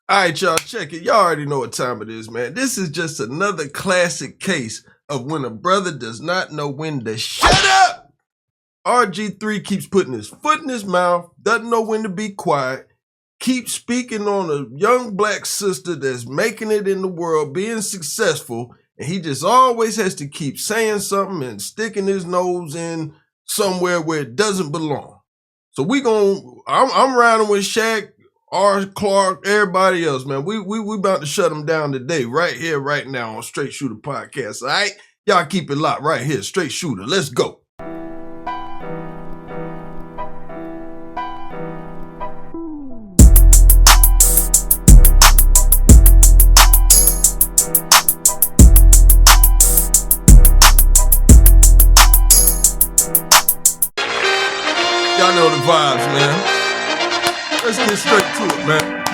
All right, y'all, check it. Y'all already know what time it is, man. This is just another classic case of when a brother does not know when to shut up. RG3 keeps putting his foot in his mouth, doesn't know when to be quiet, keeps speaking on a young black sister that's making it in the world, being successful, and he just always has to keep saying something and sticking his nose in somewhere where it doesn't belong. So I'm riding with Shaq, R. Clark, everybody else, man. We about to shut them down today, right here, right now on Straight Shooter Podcast, all right? Y'all keep it locked right here, Straight Shooter. Let's go. Y'all know the vibes, man. Let's get straight to it, man.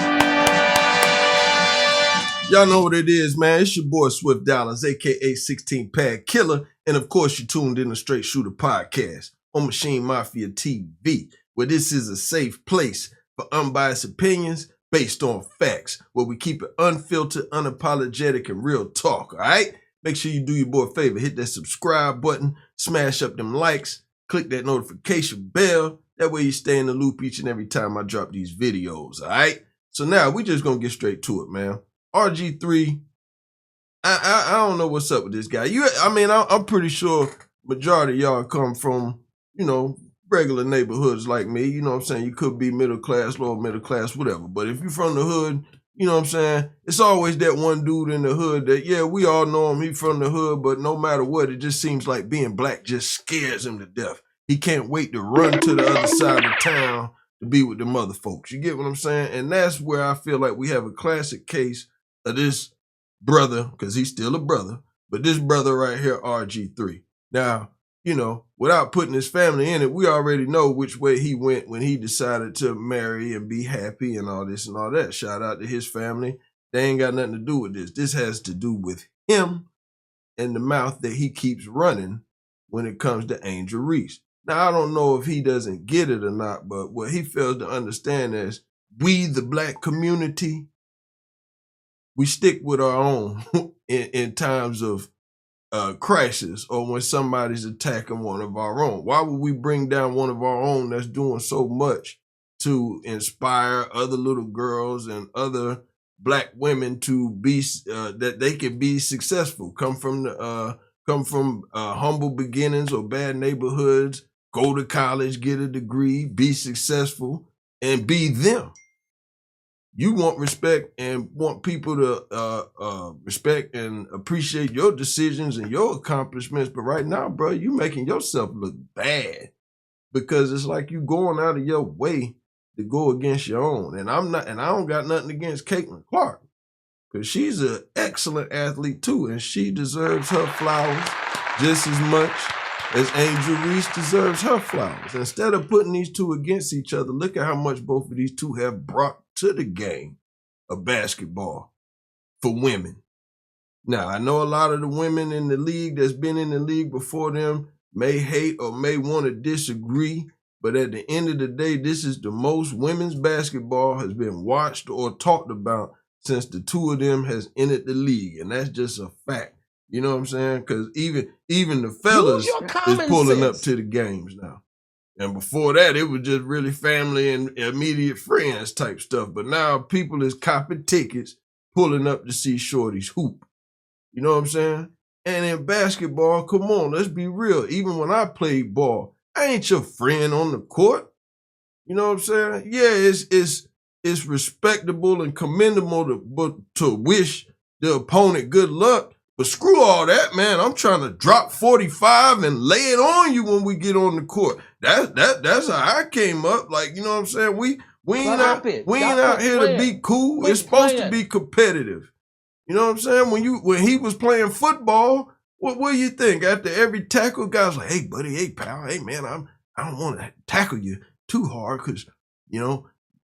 Y'all know what it is, man. It's your boy Swift Dollars, a.k.a. 16 Pad Killer. And, of course, you tuned in to Straight Shooter Podcast on Machine Mafia TV, where this is a safe place for unbiased opinions based on facts, where we keep it unfiltered, unapologetic, and real talk, all right? Make sure you do your boy a favor. Hit that subscribe button, smash up them likes, click that notification bell. That way you stay in the loop each and every time I drop these videos, all right? So now we just going to get straight to it, man. RG3, I don't know what's up with this guy. I'm pretty sure majority of y'all come from, regular neighborhoods like me. You know what I'm saying? You could be middle class, lower middle class, whatever. But if you're from the hood, you know what I'm saying? It's always that one dude in the hood that, yeah, we all know him. He from the hood, but no matter what, it just seems like being black just scares him to death. He can't wait to run to the other side of town to be with the mother folks. You get what I'm saying? And that's where I feel like we have a classic case of this brother, because he's still a brother, but this brother right here, RG3. Now, without putting his family in it, we already know which way he went when he decided to marry and be happy and all this and all that. Shout out to his family. They ain't got nothing to do with this. This has to do with him and the mouth that he keeps running when it comes to Angel Reese. Now, I don't know if he doesn't get it or not, but what he fails to understand is we, the black community, we stick with our own in times of crisis or when somebody's attacking one of our own. Why would we bring down one of our own that's doing so much to inspire other little girls and other black women to be that they can be successful, come from humble beginnings or bad neighborhoods, go to college, get a degree, be successful, and be them. You want respect and want people to respect and appreciate your decisions and your accomplishments. But right now, bro, you making yourself look bad because it's like you going out of your way to go against your own. And I don't got nothing against Caitlin Clark because she's an excellent athlete too. And she deserves her flowers just as much as Angel Reese deserves her flowers. Instead of putting these two against each other, look at how much both of these two have brought to the game of basketball for women. Now, I know a lot of the women in the league that's been in the league before them may hate or may want to disagree, but at the end of the day, this is the most women's basketball has been watched or talked about since the two of them has entered the league, and that's just a fact. You know what I'm saying? Because even the fellas is pulling up to the games now. And before that, it was just really family and immediate friends type stuff. But now people is copping tickets, pulling up to see shorties hoop. You know what I'm saying? And in basketball, come on, let's be real. Even when I played ball, I ain't your friend on the court. You know what I'm saying? Yeah, it's respectable and commendable to wish the opponent good luck. But screw all that, man. I'm trying to drop 45 and lay it on you when we get on the court. That's how I came up. Like, you know what I'm saying? We ain't out here to be cool. It's supposed to be competitive. You know what I'm saying? When he was playing football, what do you think? After every tackle, guys like, hey buddy, hey pal, hey man, I don't want to tackle you too hard because you're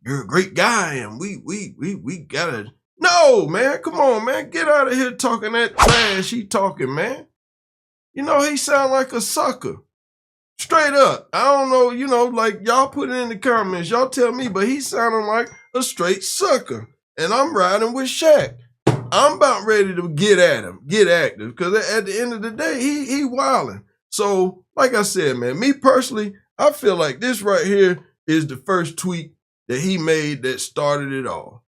a great guy and we gotta. No, man, come on, man. Get out of here talking that trash he talking, man. He sound like a sucker. Straight up. I don't know, like y'all put it in the comments. Y'all tell me, but he sounding like a straight sucker. and I'm riding with Shaq. I'm about ready to get at him, get active, because at the end of the day, he wilding. So, like I said, man, me personally, I feel like this right here is the first tweet that he made that started it all.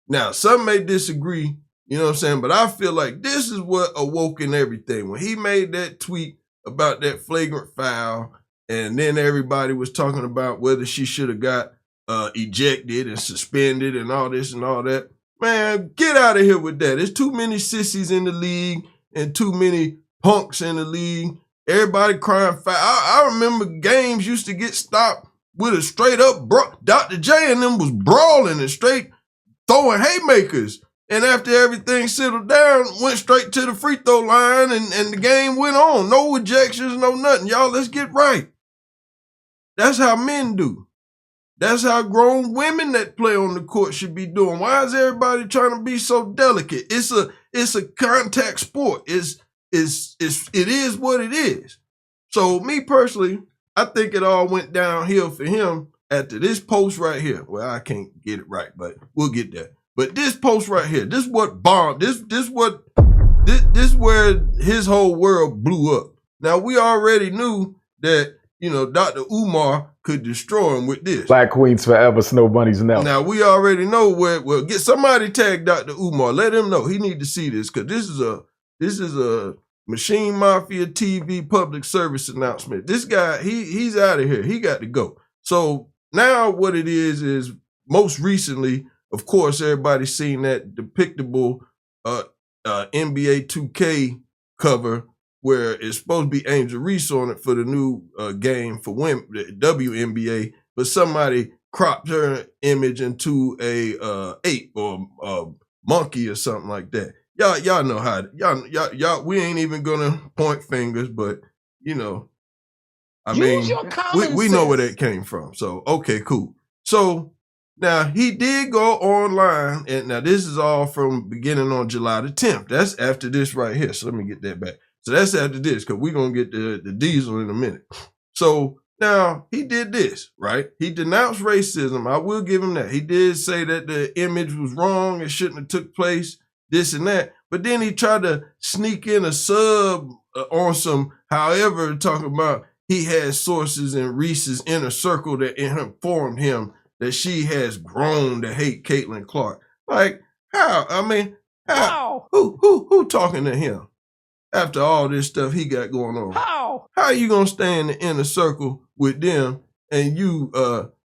Now, some may disagree, you know what I'm saying, but I feel like this is what awoken everything. When he made that tweet about that flagrant foul, and then everybody was talking about whether she should have got ejected and suspended and all this and all that. Man, get out of here with that. There's too many sissies in the league and too many punks in the league. Everybody crying foul. I remember games used to get stopped with a straight up Dr. J and them was brawling and straight throwing haymakers. And after everything settled down, went straight to the free throw line and the game went on. No ejections, no nothing. Y'all, let's get right. That's how men do. That's how grown women that play on the court should be doing. Why is everybody trying to be so delicate? It's a contact sport. It is what it is. So me personally, I think it all went downhill for him after this post right here. Well, I can't get it right, but we'll get there. But this post right here, this what bombed. This where his whole world blew up. Now we already knew that, you know, Dr. Umar could destroy him with this. Black Queens forever, Snow Bunnies never. Now we already know where. Well, get somebody tag Dr. Umar. Let him know he need to see this, because this is a Machine Mafia TV public service announcement. This guy, he's out of here. He got to go. So now what it is most recently, of course, everybody's seen that depictable NBA 2K cover where it's supposed to be Angel Reese on it for the new game for women, the WNBA, but somebody cropped her image into a ape or a monkey or something like that. Y'all know how y'all we ain't even gonna point fingers, but you know, I mean, we know where that came from. So okay, cool. So now he did go online, and now this is all from beginning on July the 10th. That's after this right here. So let me get that back. So that's after this, because we're gonna get the diesel in a minute. So now he did this, right? He denounced racism. I will give him that. He did say that the image was wrong, it shouldn't have took place, this and that. But then he tried to sneak in a sub on some, however, talking about he had sources in Reese's inner circle that informed him that she has grown to hate Caitlin Clark. Like, how? I mean, how? Who talking to him after all this stuff he got going on? How are you gonna stay in the inner circle with them and you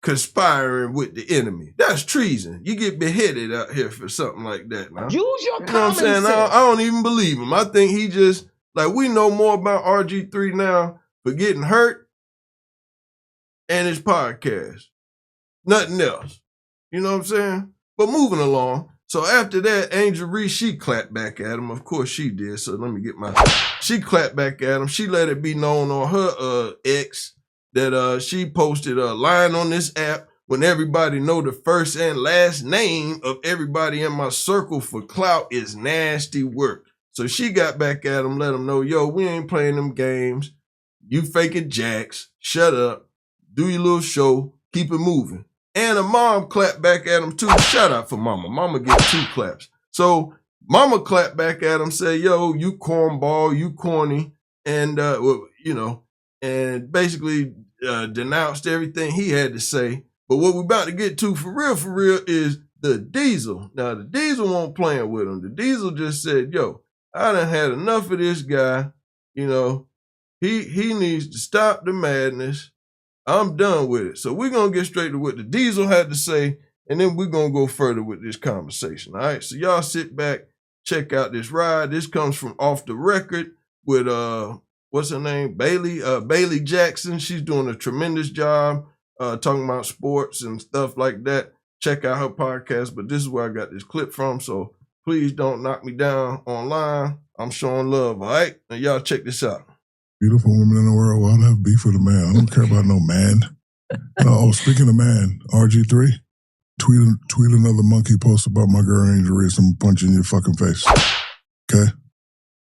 conspiring with the enemy? That's treason. You get beheaded out here for something like that. Now. Use your common sense. You know what I'm saying? I don't even believe him. I think he just, like, we know more about RG3 now for getting hurt and his podcast. Nothing else. You know what I'm saying? But moving along. So after that, Angel Reese, she clapped back at him. Of course she did. So let me get she clapped back at him. She let it be known on her ex that she posted a line on this app when everybody know the first and last name of everybody in my circle for clout is nasty work. So she got back at him, let him know, yo, we ain't playing them games. You faking jacks. Shut up. Do your little show. Keep it moving. And a mom clapped back at him too. Shout out for mama. Mama get 2 claps. So mama clapped back at him, say, yo, you cornball, you corny. And, you know, and basically denounced everything he had to say. But what we're about to get to for real is the Diesel. Now, the Diesel won't playing with him. The Diesel just said, yo, I done had enough of this guy. You know, he needs to stop the madness. I'm done with it. So we're going to get straight to what the Diesel had to say, and then we're going to go further with this conversation. All right, so y'all sit back, check out this ride. This comes from Off the Record with, what's her name? Bailey Jackson. She's doing a tremendous job talking about sports and stuff like that. Check out her podcast, but this is where I got this clip from, so please don't knock me down online. I'm showing love, all right? Now y'all check this out. Beautiful women in the world. Why would I have beef with a man? I don't care about no man. Oh, speaking of man, RG3, tweet another monkey post about my girl Angel Reese. I'm punching your fucking face. Okay?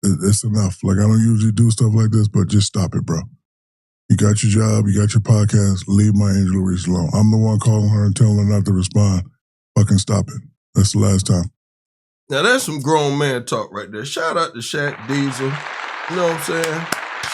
It's enough. Like, I don't usually do stuff like this, but just stop it, bro. You got your job. You got your podcast. Leave my Angel Reese alone. I'm the one calling her and telling her not to respond. Fucking stop it. That's the last time. Now, that's some grown man talk right there. Shout out to Shaq Diesel. You know what I'm saying?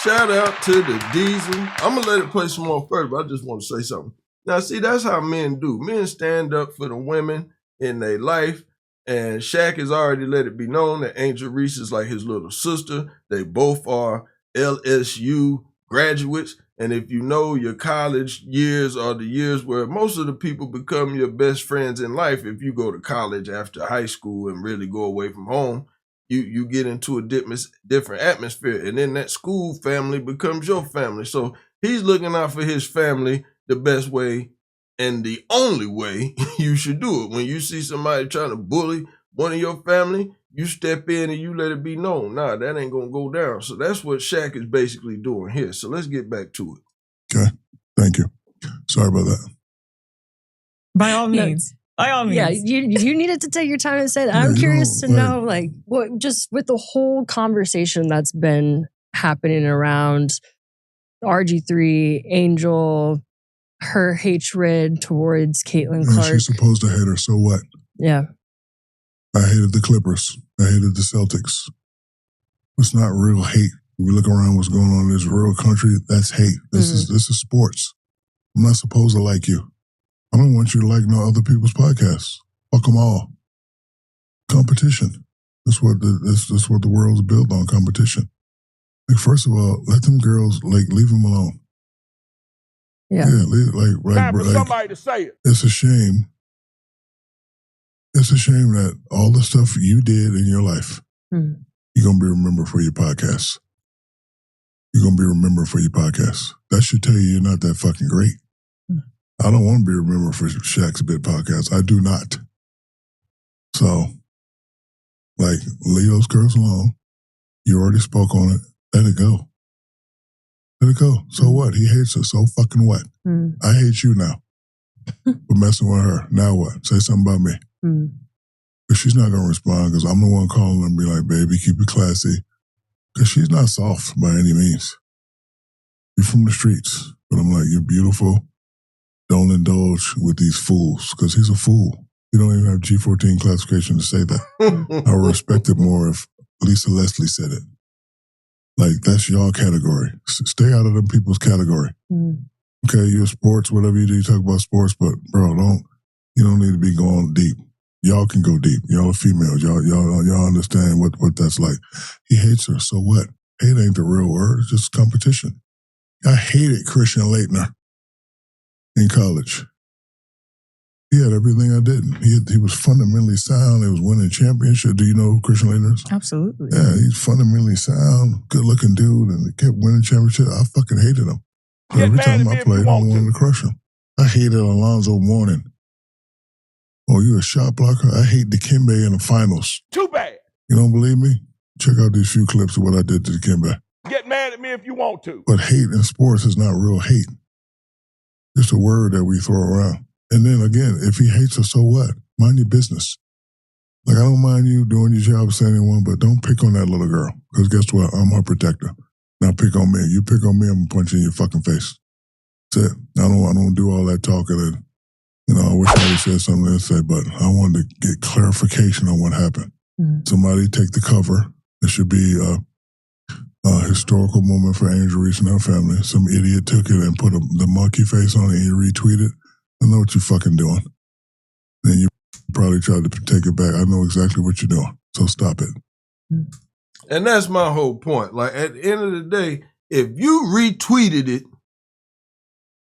Shout out to the Diesel. I'm going to let it play some more first, but I just want to say something. Now, see, that's how men do. Men stand up for the women in their life, and Shaq has already let it be known that Angel Reese is like his little sister. They both are LSU graduates, and if you know, your college years are the years where most of the people become your best friends in life. If you go to college after high school and really go away from home, you get into a different atmosphere, and then that school family becomes your family. So he's looking out for his family the best way and the only way you should do it. When you see somebody trying to bully one of your family, you step in and you let it be known. Nah, that ain't gonna go down. So that's what Shaq is basically doing here. So let's get back to it. Okay, thank you. Sorry about that. By all means. By all means. Yeah, you needed to take your time and say that. I'm curious to know, like, what just with the whole conversation that's been happening around RG3, Angel, her hatred towards Caitlin Clark. She's supposed to hate her, so what? Yeah. I hated the Clippers. I hated the Celtics. It's not real hate. If you look around what's going on in this real country, that's hate. This is sports. I'm not supposed to like you. I don't want you to like no other people's podcasts. Fuck them all. Competition. That's what the world's built on, competition. Like, first of all, let them girls, leave them alone. Yeah. Time for somebody to say it. It's a shame. It's a shame that all the stuff you did in your life, you're going to be remembered for your podcasts. You're going to be remembered for your podcasts. That should tell you you're not that fucking great. I don't want to be remembered for Shaq's Bit podcast. I do not. So, leave those girls alone. You already spoke on it. Let it go. Let it go. So what? He hates her. So fucking what? I hate you now for messing with her. Now what? Say something about me. But she's not going to respond because I'm the one calling her and be like, baby, keep it classy. Because she's not soft by any means. You're from the streets. But I'm like, you're beautiful. Don't indulge with these fools, because he's a fool. You don't even have G14 classification to say that. I would respect it more if Lisa Leslie said it. That's your category. Stay out of them people's category. Okay, you're sports, whatever you do, you talk about sports, but bro, you don't need to be going deep. Y'all can go deep. Y'all are females. Y'all understand what that's like. He hates her, so what? Hate ain't the real word. It's just competition. I hated Christian Laettner in college. He had everything I didn't. He was fundamentally sound. He was winning championship. Do you know who Christian Laettner is? Absolutely. Yeah, he's fundamentally sound, good-looking dude, and he kept winning championship. I fucking hated him. Every time I played, I wanted to crush him. I hated Alonzo Mourning. Oh, you a shot blocker? I hate Dikembe in the finals. Too bad. You don't believe me? Check out these few clips of what I did to Dikembe. Get mad at me if you want to. But hate in sports is not real hate. It's a word that we throw around. And then again, if he hates her, so what? Mind your business. I don't mind you doing your job as anyone, but don't pick on that little girl. Because guess what? I'm her protector. Now pick on me. You pick on me, I'm going to punch you in your fucking face. That's it. I don't do all that talking. And, I wish I would said something to say, but I wanted to get clarification on what happened. Somebody take the cover. It should be a historical moment for Angel Reese and her family. Some idiot took it and put the monkey face on it and you retweeted. I know what you're fucking doing. And you probably tried to take it back. I know exactly what you're doing. So stop it. And that's my whole point. At the end of the day, if you retweeted it,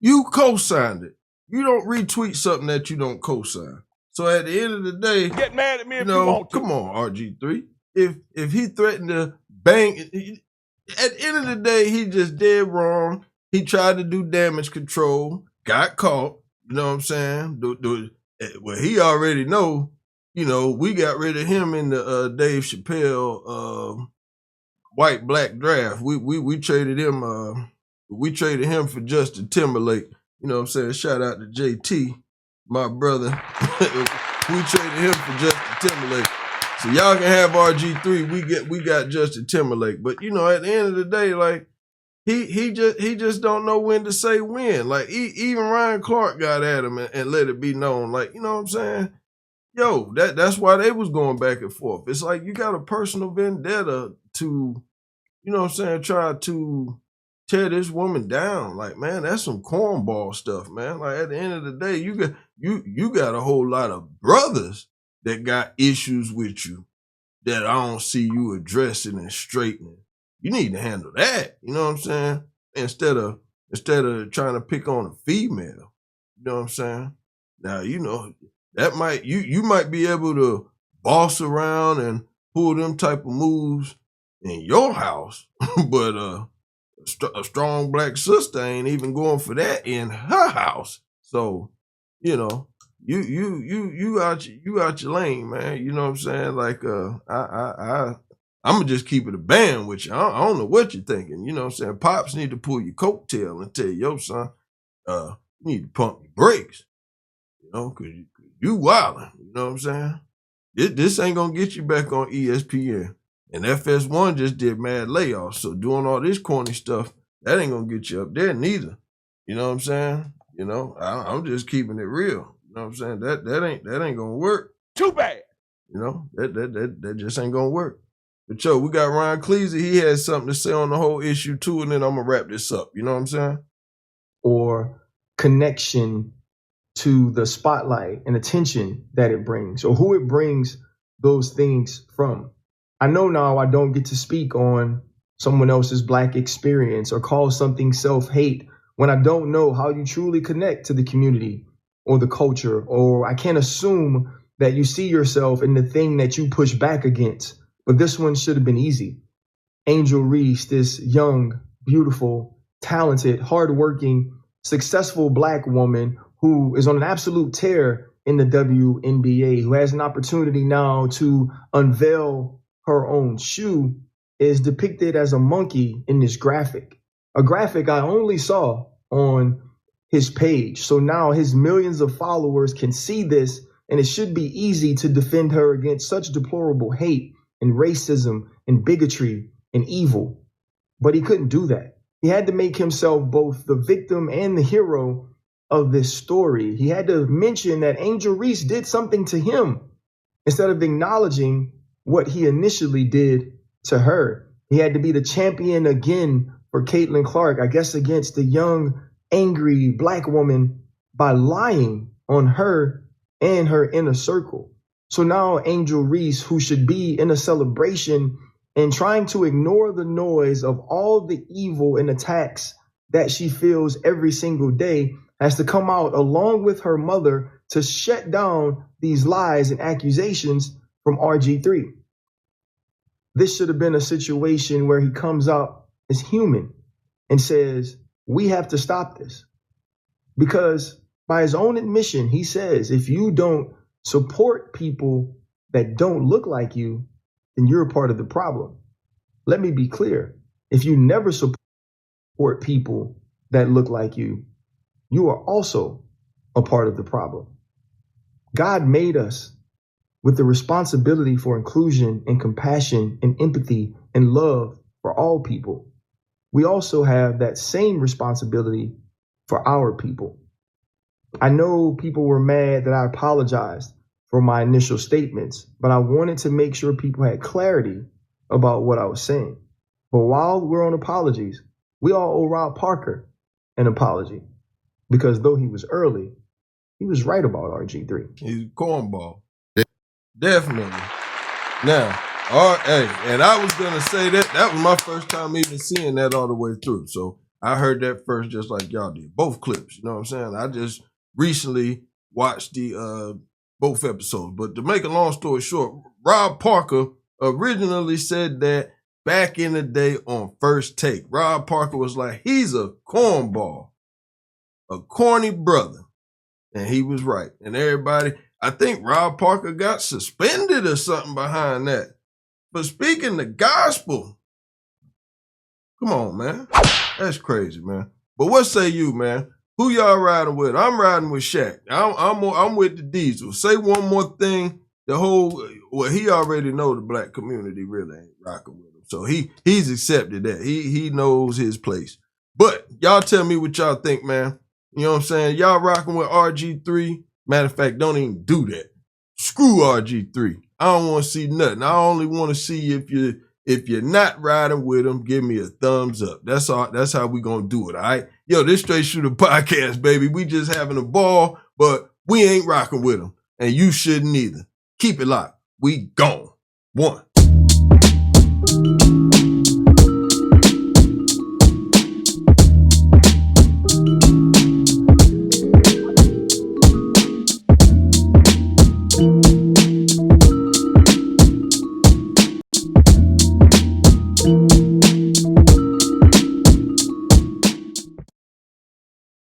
you co-signed it. You don't retweet something that you don't co-sign. So at the end of the day, get mad at me if you want to. Come on, RG3. If he threatened to bang, at the end of the day, he just dead wrong. He tried to do damage control, got caught. You know what I'm saying? Well, he already know. We got rid of him in the Dave Chappelle white black draft. We traded him. We traded him for Justin Timberlake. You know what I'm saying? Shout out to JT, my brother. We traded him for Justin Timberlake. So y'all can have RG3. We got Justin Timberlake. But at the end of the day, he just don't know when to say when. Even Ryan Clark got at him and let it be known. You know what I'm saying? yo, that's why they was going back and forth. It's like you got a personal vendetta to, you know what I'm saying, try to tear this woman down. Like, man, that's some cornball stuff, man. Like at the end of the day, you got a whole lot of brothers that got issues with you that I don't see you addressing and straightening. You need to handle that. You know what I'm saying? Instead of trying to pick on a female. You know what I'm saying? Now, you know, that might you might be able to boss around and pull them type of moves in your house, but a strong black sister ain't even going for that in her house. So, you know, you out your lane, man. You know what I'm saying? Like I'm gonna just keep it a band with you. I don't know what you're thinking. You know what I'm saying? Pops need to pull your coattail and tell you, yo, son, you need to pump your brakes. You know, cause you wildin'. You know what I'm saying? This ain't gonna get you back on ESPN. And FS1 just did mad layoffs. So doing all this corny stuff, that ain't gonna get you up there neither. You know what I'm saying? You know, I'm just keeping it real. You know what I'm saying? That ain't gonna work. Too bad. You know, that just ain't gonna work. But yo, we got Ryan Cleasy. He has something to say on the whole issue too, and then I'm gonna wrap this up. You know what I'm saying? Or connection to the spotlight and attention that it brings, or who it brings those things from. I know now I don't get to speak on someone else's Black experience or call something self-hate when I don't know how you truly connect to the community or the culture, or I can't assume that you see yourself in the thing that you push back against. But this one should have been easy. Angel Reese, this young, beautiful, talented, hardworking, successful Black woman who is on an absolute tear in the WNBA, who has an opportunity now to unveil her own shoe, is depicted as a monkey in this graphic. A graphic I only saw on his page. So now his millions of followers can see this, and it should be easy to defend her against such deplorable hate and racism and bigotry and evil. But he couldn't do that. He had to make himself both the victim and the hero of this story. He had to mention that Angel Reese did something to him instead of acknowledging what he initially did to her. He had to be the champion again for Caitlin Clark, I guess against the young, angry Black woman, by lying on her and her inner circle. So now Angel Reese, who should be in a celebration and trying to ignore the noise of all the evil and attacks that she feels every single day, has to come out along with her mother to shut down these lies and accusations from RG3. This should have been a situation where he comes out as human and says, we have to stop this. Because by his own admission, he says, if you don't support people that don't look like you, then you're a part of the problem. Let me be clear. If you never support people that look like you, you are also a part of the problem. God made us with the responsibility for inclusion and compassion and empathy and love for all people. We also have that same responsibility for our people. I know people were mad that I apologized for my initial statements, but I wanted to make sure people had clarity about what I was saying. But while we're on apologies, we all owe Rob Parker an apology, because though he was early, he was right about RG3. He's a cornball. Definitely. Now, hey, and I was gonna say that was my first time even seeing that all the way through. So I heard that first just like y'all did. Both clips, you know what I'm saying? I just recently watched the both episodes. But to make a long story short, Rob Parker originally said that back in the day on First Take. Rob Parker was like, he's a cornball, a corny brother. And he was right. And everybody, I think Rob Parker got suspended or something behind that. But speaking the gospel, come on, man. That's crazy, man. But what say you, man? Who y'all riding with? I'm riding with Shaq. I'm with the Diesel. Say one more thing. Well, he already know the Black community really ain't rocking with him. So he's accepted that. He knows his place. But y'all tell me what y'all think, man. You know what I'm saying? Y'all rocking with RG3. Matter of fact, don't even do that. Screw RG3. I don't want to see nothing. I only want to see if you're not riding with him, give me a thumbs up. That's all. That's how we gonna do it, all right? Yo, this Straight Shooter Podcast, baby. We just having a ball, but we ain't rocking with him. And you shouldn't either. Keep it locked. We gone. 1.